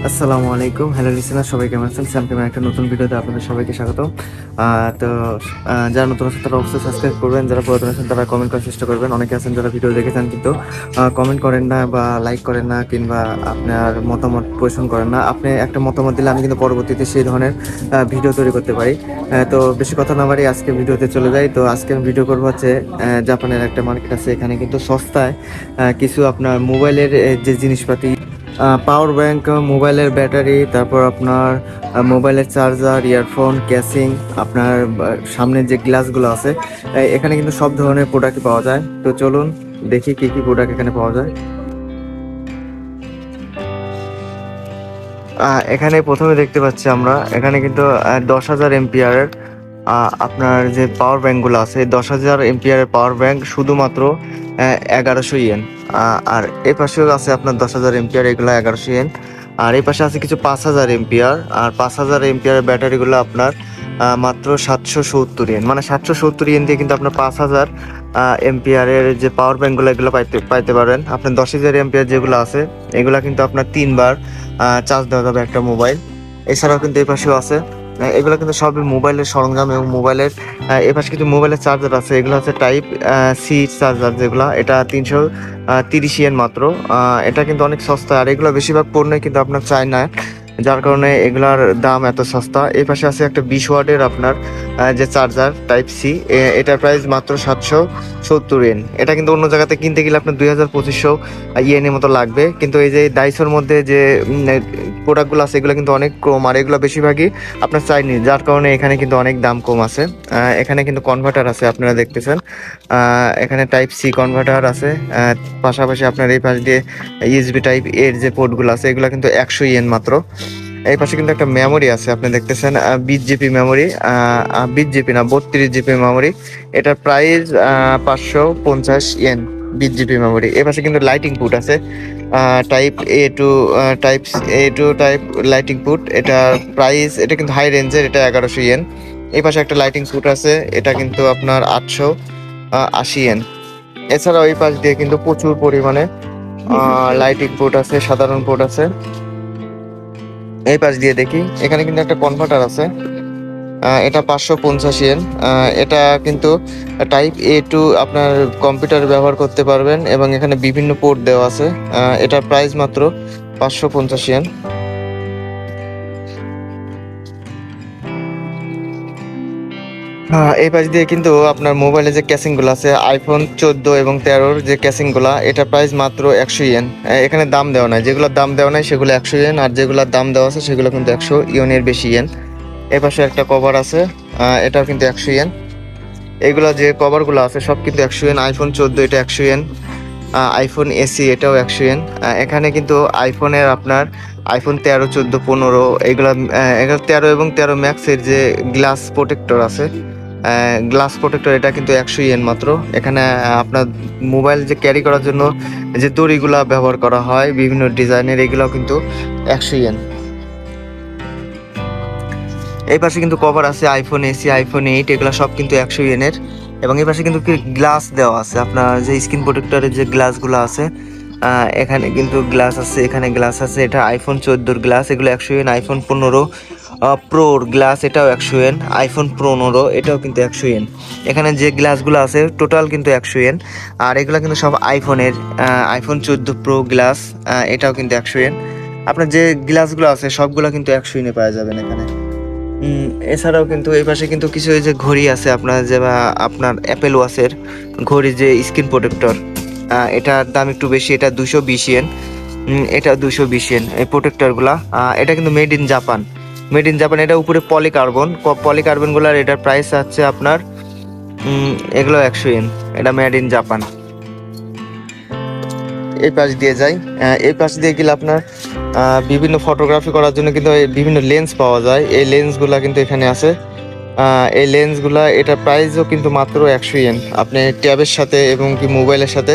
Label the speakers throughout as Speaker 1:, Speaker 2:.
Speaker 1: আসসালামু আলাইকুম, hello listener, সবাই কেমন আছেন? স্যাম কেমন একটা নতুন ভিডিওতে আপনাদের সবাইকে স্বাগত। তো যারা নতুন আছেন তারা অবশ্যই সাবস্ক্রাইব করবেন, যারা পুরাতন আছেন তারা কমেন্ট করার চেষ্টা করবেন। অনেকে আছেন যারা ভিডিও দেখেছেন কিন্তু কমেন্ট করেন না বা লাইক করেন না, কিংবা আপনার মতামত পোষণ করেন না। আপনি একটা মতামত দিলে আমি কিন্তু পরবর্তীতে সেই ধরনের ভিডিও তৈরি করতে পারি। তো বেশি কথা না বাড়ি আজকে ভিডিওতে চলে যাই। তো আজকে আমি ভিডিও করবো হচ্ছে জাপানের একটা মার্কেট আছে, এখানে কিন্তু সস্তায় কিছু আপনার মোবাইলের যে জিনিসপাতি, পাওয়ার ব্যাংক, মোবাইলের ব্যাটারি, তারপর আপনার মোবাইলের চার্জার, ইয়ারফোন, ক্যাসিং, আপনার সামনের যে গ্লাসগুলো আছে, এখানে কিন্তু সব ধরনের প্রোডাক্ট পাওয়া যায়। তো চলুন দেখি কি কি প্রোডাক্ট এখানে পাওয়া যায়। এখানে প্রথমে দেখতে পাচ্ছি আমরা এখানে কিন্তু 10,000 এমপিয়ারের আপনার যে পাওয়ার ব্যাঙ্কগুলো আছে, 10,000 এমপিয়ারের পাওয়ার ব্যাঙ্ক শুধুমাত্র 1100 ইয়েন। আর এই পাশেও আছে আপনার 10,000 এমপিয়ার, এগুলো 1100 ইয়েন। আর এই পাশে আছে কিছু 5,000 এমপিয়ার, আর 5,000 এমপিয়ারের ব্যাটারিগুলো আপনার মাত্র 770 ইয়েন। মানে 770 ইয়েন দিয়ে কিন্তু আপনার 5,000 এমপিয়ারের যে পাওয়ার ব্যাঙ্কগুলো এগুলো পাইতে পারবেন। আপনার 10,000 এমপিয়ার যেগুলো আছে এগুলো কিন্তু আপনার 3 বার চার্জ দেওয়া যাবে একটা মোবাইল। এছাড়াও কিন্তু এই পাশেও আছে, এগুলো কিন্তু সবই মোবাইলের সরঞ্জাম এবং মোবাইলের এ পাশে কিছু মোবাইলের চার্জার আছে। এগুলো হচ্ছে টাইপ সি চার্জার, যেগুলো এটা 330 ইয়েন মাত্র। এটা কিন্তু অনেক সস্তা, আর এগুলো বেশিরভাগ পণ্যই কিন্তু আপনার চায়না, যার কারণে এগুলার দাম এত সস্তা। এই পাশে আছে একটা 20 ওয়াটের আপনার যে চার্জার টাইপ সি, এটার প্রাইস মাত্র 770 ইয়েন। এটা কিন্তু অন্য জায়গাতে কিনতে গেলে আপনার 2,000-2,500 ইয়েনের মতো লাগবে, কিন্তু এই যে ডাইসোর মধ্যে যে প্রোডাক্টগুলো আছে এগুলো কিন্তু অনেক কম, আর এগুলো বেশিরভাগই আপনার চাইনিজ, যার কারণে এখানে কিন্তু অনেক দাম কম আছে। এখানে কিন্তু কনভার্টার আছে, আপনারা দেখতেছেন এখানে টাইপ সি কনভার্টার আছে। পাশাপাশি আপনার এই পাশ দিয়ে ইউএসবি টাইপ এর যে পোর্টগুলো আছে এগুলো কিন্তু 100 ইয়েন মাত্র। এই পাশে কিন্তু একটা মেমোরি আছে, আপনি দেখতেছেন 20 জিবি মেমোরি, 20 জিবি না 32 জিবি মেমোরি। এটার প্রাইস 550 ইয়েন, 20 জিবি মেমোরি। এ পাশে কিন্তু লাইটিং পুট আছে, টাইপ এ টু টাইপ লাইটিং পুট। এটা প্রাইস, এটা কিন্তু হাই রেঞ্জের, এটা 1100 ইয়েন। এই পাশে একটা লাইটিং পুট আছে, এটা কিন্তু আপনার 880 ইয়েন। এছাড়াও এই পাশ দিয়ে কিন্তু প্রচুর পরিমাণে লাইটিং পোর্ট আছে, সাধারণ পোর্ট আছে। এই পাশ দিয়ে দেখি এখানে কিন্তু একটা কনভার্টার আছে, এটা 550 ইয়েন। এটা কিন্তু টাইপ এ টু আপনার কম্পিউটার ব্যবহার করতে পারবেন, এবং এখানে বিভিন্ন পোর্ট দেওয়া আছে। এটার প্রাইস মাত্র 550 ইয়েন। এই পাশ দিয়ে কিন্তু আপনার মোবাইলে যে ক্যাসিং গুলো আছে, আইফোন 14 এবং 13-র যে ক্যাসিং গুলা, এটা প্রাইস মাত্র 100 ইয়েন। এখানে দাম দেওয়া নাই, যেগুলোর দাম দেওয়া নাই সেগুলো 100 ইয়েন, আর যেগুলোর দাম দেওয়া আছে সেগুলো কিন্তু 100 ইয়েনের বেশি ইয়েন। এ পাশে একটা কভার আছে, এটাও কিন্তু 100 ইয়েন। এগুলো যে কভারগুলো আছে সব কিন্তু 100 ইয়েন। আইফোন 14 এটা 100 ইয়েন, আইফোন এসি এটাও 100 ইয়েন। এখানে কিন্তু আইফোনের আপনার আইফোন 13, 14, 15 এগুলো, 13 এবং 13 ম্যাক্সের যে গ্লাস প্রোটেক্টর আছে, গ্লাস প্রোটেক্টর, এটা কিন্তু 100 ইয়েন মাত্র। এখানে আপনার মোবাইল যে ক্যারি করার জন্য যে দড়িগুলা ব্যবহার করা হয় বিভিন্ন ডিজাইনের, এগুলাও কিন্তু 100 ইয়েন। এই পাশে কিন্তু কভার আছে আইফোন এসি, আইফোন 8, এগুলো সব কিন্তু 100 ইয়েনের। এবং এই পাশে কিন্তু গ্লাস দেওয়া আছে, আপনার যে স্ক্রিন প্রোটেক্টরের যে গ্লাসগুলো আছে, এখানে কিন্তু গ্লাস আছে, এখানে গ্লাস আছে। এটা আইফোন 14-র গ্লাস, এগুলো 100 ইয়েন। আইফোন 15 প্রোর গ্লাস, এটাও 100 ইয়েন। আইফোন 15 এটাও কিন্তু 100 ইয়েন। এখানে যে গ্লাসগুলো আছে টোটাল কিন্তু 100 ইয়েন। আর এগুলো কিন্তু সব আইফোনের, আইফোন 14 প্রো গ্লাস, এটাও কিন্তু 100 ইয়েন। আপনার যে গ্লাসগুলো আছে সবগুলো কিন্তু 100 ইয়েনে পাওয়া যাবেন এখানে। এছাড়াও কিন্তু এই পাশে কিন্তু কিছু এই যে ঘড়ি আছে আপনার, যে আপনার অ্যাপেল ওয়াচের ঘড়ি যে স্ক্রিন প্রোটেক্টর, এটার দাম একটু বেশি, এটা 220 ইয়েন। এটা 220 ইয়েন এই প্রোটেক্টরগুলা। এটা কিন্তু made in Japan, made in Japan. এটা উপরে পলিকার্বনগুলার এটার প্রাইস আছে আপনার এগুলো 100 ইয়েন। এটা মেড ইন জাপান। এই পাশ দিয়ে যাই, এই পাশ দিয়ে গেলে আপনার বিভিন্ন ফটোগ্রাফি করার জন্য কিন্তু বিভিন্ন লেন্স পাওয়া যায়। এই লেন্সগুলা কিন্তু এখানে আছে, এই লেন্সগুলা এটার প্রাইসও কিন্তু মাত্র 100 ইয়েন। আপনি ট্যাবের সাথে এবং কি মোবাইলের সাথে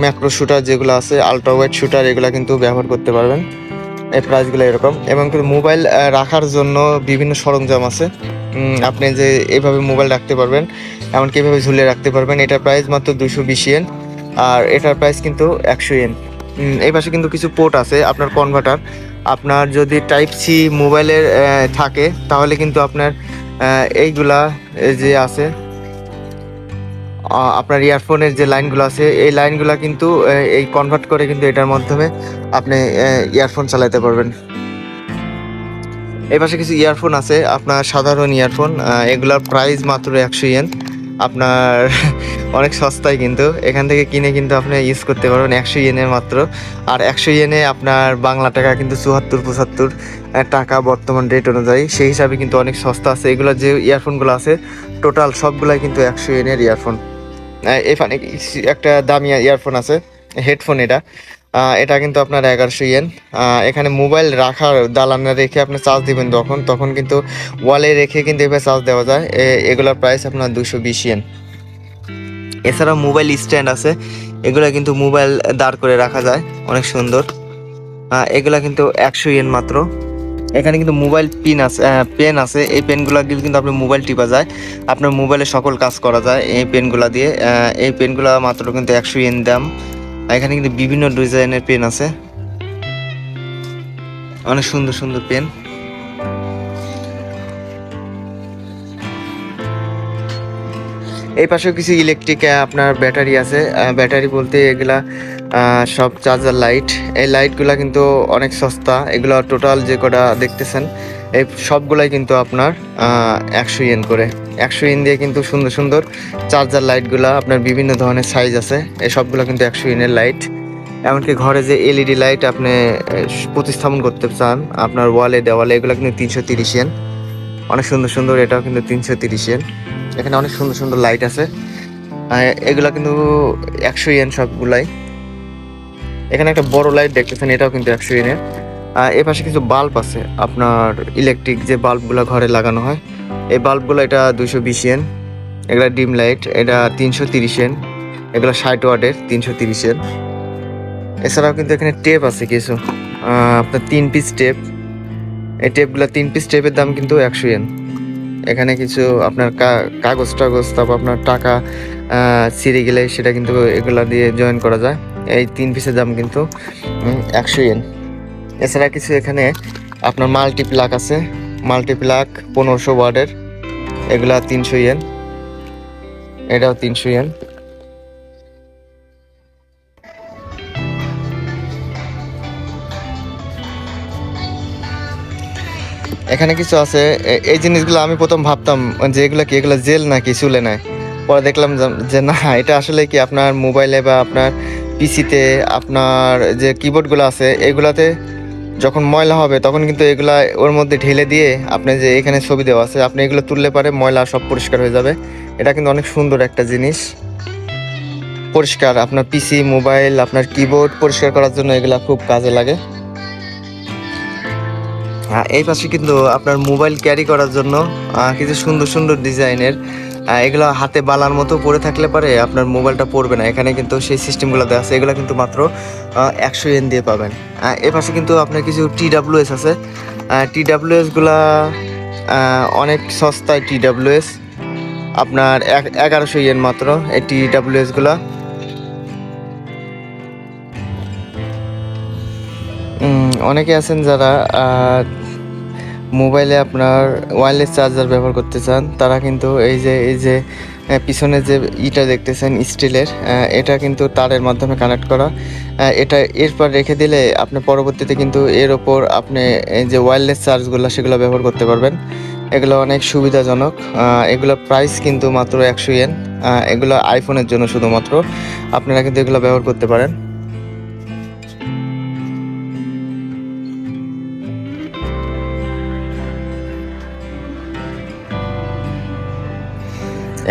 Speaker 1: ম্যাক্রো শুটার যেগুলো আছে, আলট্রা ওয়াইড শুটার, এগুলো কিন্তু ব্যবহার করতে পারবেন। এই প্রাইসগুলো এরকম। এবং কিন্তু মোবাইল রাখার জন্য বিভিন্ন সরঞ্জাম আছে, আপনি যে এইভাবে মোবাইল রাখতে পারবেন, এমনকি এভাবে ঝুলিয়ে রাখতে পারবেন। এটার প্রাইস মাত্র 220 ইয়েন, আর এটার প্রাইস কিন্তু 100 ইয়েন। এই পাশে কিন্তু কিছু পোর্ট আছে আপনার কনভার্টার, আপনার যদি টাইপ সি মোবাইলের থাকে তাহলে কিন্তু আপনার এইগুলা যে আছে আপনার ইয়ারফোনের যে লাইনগুলো আছে এই লাইনগুলো কিন্তু এই কনভার্ট করে কিন্তু এটার মাধ্যমে আপনি ইয়ারফোন চালাতে পারবেন। এই পাশে কিছু ইয়ারফোন আছে আপনার সাধারণ ইয়ারফোন, এগুলার প্রাইস মাত্র 100 ইয়েন। আপনার অনেক সস্তায়, কিন্তু এখান থেকে কিনে কিন্তু আপনি ইউজ করতে পারবেন 100 ইয়েনের মাত্র। আর 100 ইয়েনে আপনার বাংলা টাকা কিন্তু 74-75 টাকা বর্তমান রেট অনুযায়ী, সেই হিসাবে কিন্তু অনেক সস্তা আছে। এগুলো যে ইয়ারফোনগুলো আছে টোটাল সবগুলাই কিন্তু 100 ইয়েনের ইয়ারফোন। এখানে একটা দামি ইয়ারফোন আছে, হেডফোন এটা কিন্তু আপনার 1100 ইয়েন। এখানে মোবাইল রাখার দালানে রেখে আপনি চার্জ দিবেন তখন কিন্তু ওয়ালে রেখে কিন্তু এভাবে চার্জ দেওয়া যায়। এগুলোর প্রাইস আপনার 220 ইয়েন। এছাড়াও মোবাইল স্ট্যান্ড আছে, এগুলা কিন্তু মোবাইল দাঁড় করে রাখা যায়, অনেক সুন্দর। এগুলা কিন্তু 100 ইয়েন মাত্র। এখানে কিন্তু মোবাইল পেন আছে, এই পেনগুলা দিয়ে কিন্তু আপনার মোবাইল টিপা যায়, আপনার মোবাইলে সকল কাজ করা যায় এই পেনগুলা দিয়ে। এই পেনগুলা মাত্র কিন্তু 100 ইয়েন দাম। এখানে কিন্তু বিভিন্ন ডিজাইনের পেন আছে, অনেক সুন্দর সুন্দর পেন। এই পাশেও কিছু ইলেকট্রিক আপনার ব্যাটারি আছে, ব্যাটারি বলতে এগুলা সব চার্জার লাইট। এই লাইটগুলা কিন্তু অনেক সস্তা, এগুলো টোটাল যে কটা দেখতেছেন এই সবগুলাই কিন্তু আপনার 100 ইয়েন করে। 100 ইয়েন দিয়ে কিন্তু সুন্দর সুন্দর চার্জার লাইটগুলা আপনার বিভিন্ন ধরনের সাইজ আছে, এই সবগুলো কিন্তু 100 ইয়েনের লাইট। এমনকি ঘরে যে এলইডি লাইট আপনি প্রতিস্থাপন করতে চান আপনার ওয়ালে দেওয়ালে, এগুলো কিন্তু 330 ইয়েন, অনেক সুন্দর সুন্দর। এটাও কিন্তু 330 ইয়েন। এখানে অনেক সুন্দর সুন্দর লাইট আছে, এগুলা কিন্তু 100 ইয়েন সবগুলাই। এখানে একটা বড় লাইট দেখতেছেন, এটাও কিন্তু 100 ইয়েনের। এ পাশে কিছু বাল্ব আছে আপনার ইলেকট্রিক যে বাল্বগুলো ঘরে লাগানো হয়, এই বাল্বগুলো এটা 220 ইয়েন। এগুলা ডিম লাইট, এটা 330 ইয়েন। এগুলো 60 ওয়াটের, 330 ইয়েন। এছাড়াও কিন্তু এখানে টেপ আছে কিছু, আপনার 3 পিস টেপ। এই টেপগুলো 3 পিস টেপের দাম কিন্তু 100 ইয়েন। এখানে কিছু আপনার কাগজ টাগজ, তারপর আপনার টাকা ছিঁড়ে গেলে সেটা কিন্তু এগুলা দিয়ে জয়েন করা যায়। এই 3 পিসের দাম কিন্তু 100 ইয়েন। এছাড়া কিছু এখানে আপনার মাল্টিপ্লাক আছে, মাল্টিপ্লাক 1500 ওয়াটের, এগুলা 300 ইয়েন। এটাও 300 ইয়েন। এখানে কিছু আছে, এই জিনিসগুলো আমি প্রথম ভাবতাম যে এগুলো কি, এগুলো জেল নাকি চুলে নেয়, পরে দেখলাম যে না, এটা আসলে কি আপনার মোবাইলে বা আপনার পিসিতে আপনার যে কিবোর্ডগুলো আছে এগুলাতে যখন ময়লা হবে তখন কিন্তু এগুলা ওর মধ্যে ঢেলে দিয়ে আপনি যে এখানে ছবি দেওয়া আছে, আপনি এগুলো তুললে পারে ময়লা সব পরিষ্কার হয়ে যাবে। এটা কিন্তু অনেক সুন্দর একটা জিনিস, পরিষ্কার আপনার পিসি মোবাইল আপনার কিবোর্ড পরিষ্কার করার জন্য এগুলা খুব কাজে লাগে। এই পাশে কিন্তু আপনার মোবাইল ক্যারি করার জন্য কিছু সুন্দর সুন্দর ডিজাইনের, এগুলো হাতে বালার মতো পরে থাকলে পারে আপনার মোবাইলটা পড়বে না, এখানে কিন্তু সেই সিস্টেমগুলো দেওয়া আছে। এগুলো কিন্তু মাত্র 100 ইয়েন দিয়ে পাবেন। এর পাশে কিন্তু আপনার কিছু TWS আছে, TWS গুলা অনেক সস্তায়। TWS আপনার 1100 ইয়েন মাত্র এই TWS গুলা। অনেকে আছেন যারা মোবাইলে আপনার ওয়্যারলেস চার্জার ব্যবহার করতে চান, তারা কিন্তু এই যে পিছনে যে ইটা দেখতেছেন স্টিলের, এটা কিন্তু তারের মাধ্যমে কানেক্ট করা। এটা এরপর রেখে দিলে আপনি পরবর্তীতে কিন্তু এর ওপর আপনি এই যে ওয়্যারলেস চার্জগুলো সেগুলো ব্যবহার করতে পারবেন। এগুলো অনেক সুবিধাজনক। এগুলো প্রাইস কিন্তু মাত্র 100 ইয়েন। এগুলো আইফোনের জন্য শুধুমাত্র, আপনারা কিন্তু এগুলো ব্যবহার করতে পারেন।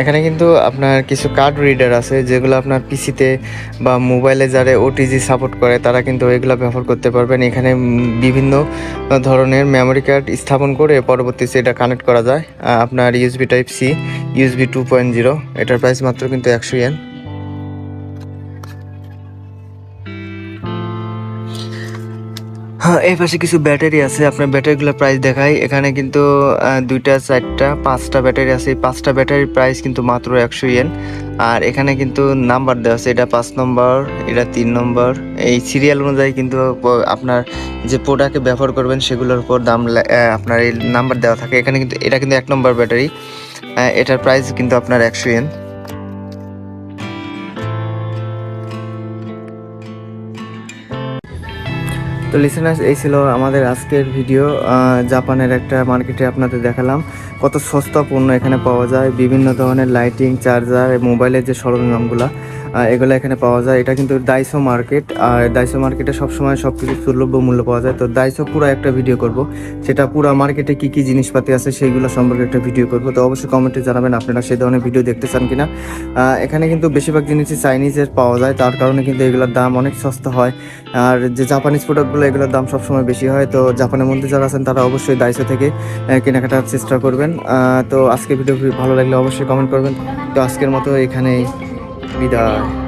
Speaker 1: এখানে কিন্তু আপনার কিছু কার্ড রিডার আছে যেগুলো আপনার পিসিতে বা মোবাইলে যারা ওটিজি সাপোর্ট করে তারা কিন্তু এগুলো ব্যবহার করতে পারবেন। এখানে বিভিন্ন ধরনের মেমোরি কার্ড স্থাপন করে পরবর্তীতে এটা কানেক্ট করা যায়। আপনার ইউএসবি টাইপ সি, ইউএসবি 2.0, এটার প্রাইস মাত্র কিন্তু 100 ইয়েন। হ্যাঁ, এই পাশে কিছু ব্যাটারি আছে, আপনার ব্যাটারিগুলোর প্রাইস দেখাই। এখানে কিন্তু 2টা 4টা 5টা ব্যাটারি আছে, এই 5টা ব্যাটারির প্রাইস কিন্তু মাত্র 100 ইয়েন। আর এখানে কিন্তু নাম্বার দেওয়া আছে, এটা 5 নম্বর, এটা 3 নম্বর, এই সিরিয়াল অনুযায়ী কিন্তু আপনার যে প্রোডাক্টে ব্যবহার করবেন সেগুলোর উপর দাম আপনার এই নাম্বার দেওয়া থাকে। এখানে কিন্তু এটা কিন্তু 1 নম্বর ব্যাটারি, এটার প্রাইস কিন্তু আপনার 100 ইয়েন। তো লিসেনার্স, এই ছিল আমাদের আজকের ভিডিও। জাপানের একটা মার্কেটে আপনাদের দেখালাম কত সস্তা পণ্য এখানে পাওয়া যায়। বিভিন্ন ধরনের লাইটিং, চার্জার, মোবাইলের যে সরঞ্জামগুলো এগুলো এখানে পাওয়া যায়। এটা কিন্তু ডাইসো মার্কেট, আর ডাইসো মার্কেটে সবসময় সব কিছু সুলভ মূল্য পাওয়া যায়। তো ডাইসো পুরো একটা ভিডিও করব, সেটা পুরো মার্কেটে কী কী জিনিসপাতি আছে সেইগুলো সম্পর্কে একটা ভিডিও করব। তো অবশ্যই কমেন্টে জানাবেন আপনারা সেই ধরনের ভিডিও দেখতে চান কিনা। এখানে কিন্তু বেশিরভাগ জিনিসই চাইনিজের পাওয়া যায়, তার কারণে কিন্তু এগুলোর দাম অনেক সস্তা হয়। আর যে জাপানিজ প্রোডাক্টগুলো এগুলোর দাম সবসময় বেশি হয়। তো জাপানের মধ্যে যারা আছেন তারা অবশ্যই ডাইসো থেকে কেনাকাটার চেষ্টা করবেন। তো আজকে ভিডিও ভালো লাগলে অবশ্যই কমেন্ট করবেন। তো আজকের মতো এখানেই বিদায়।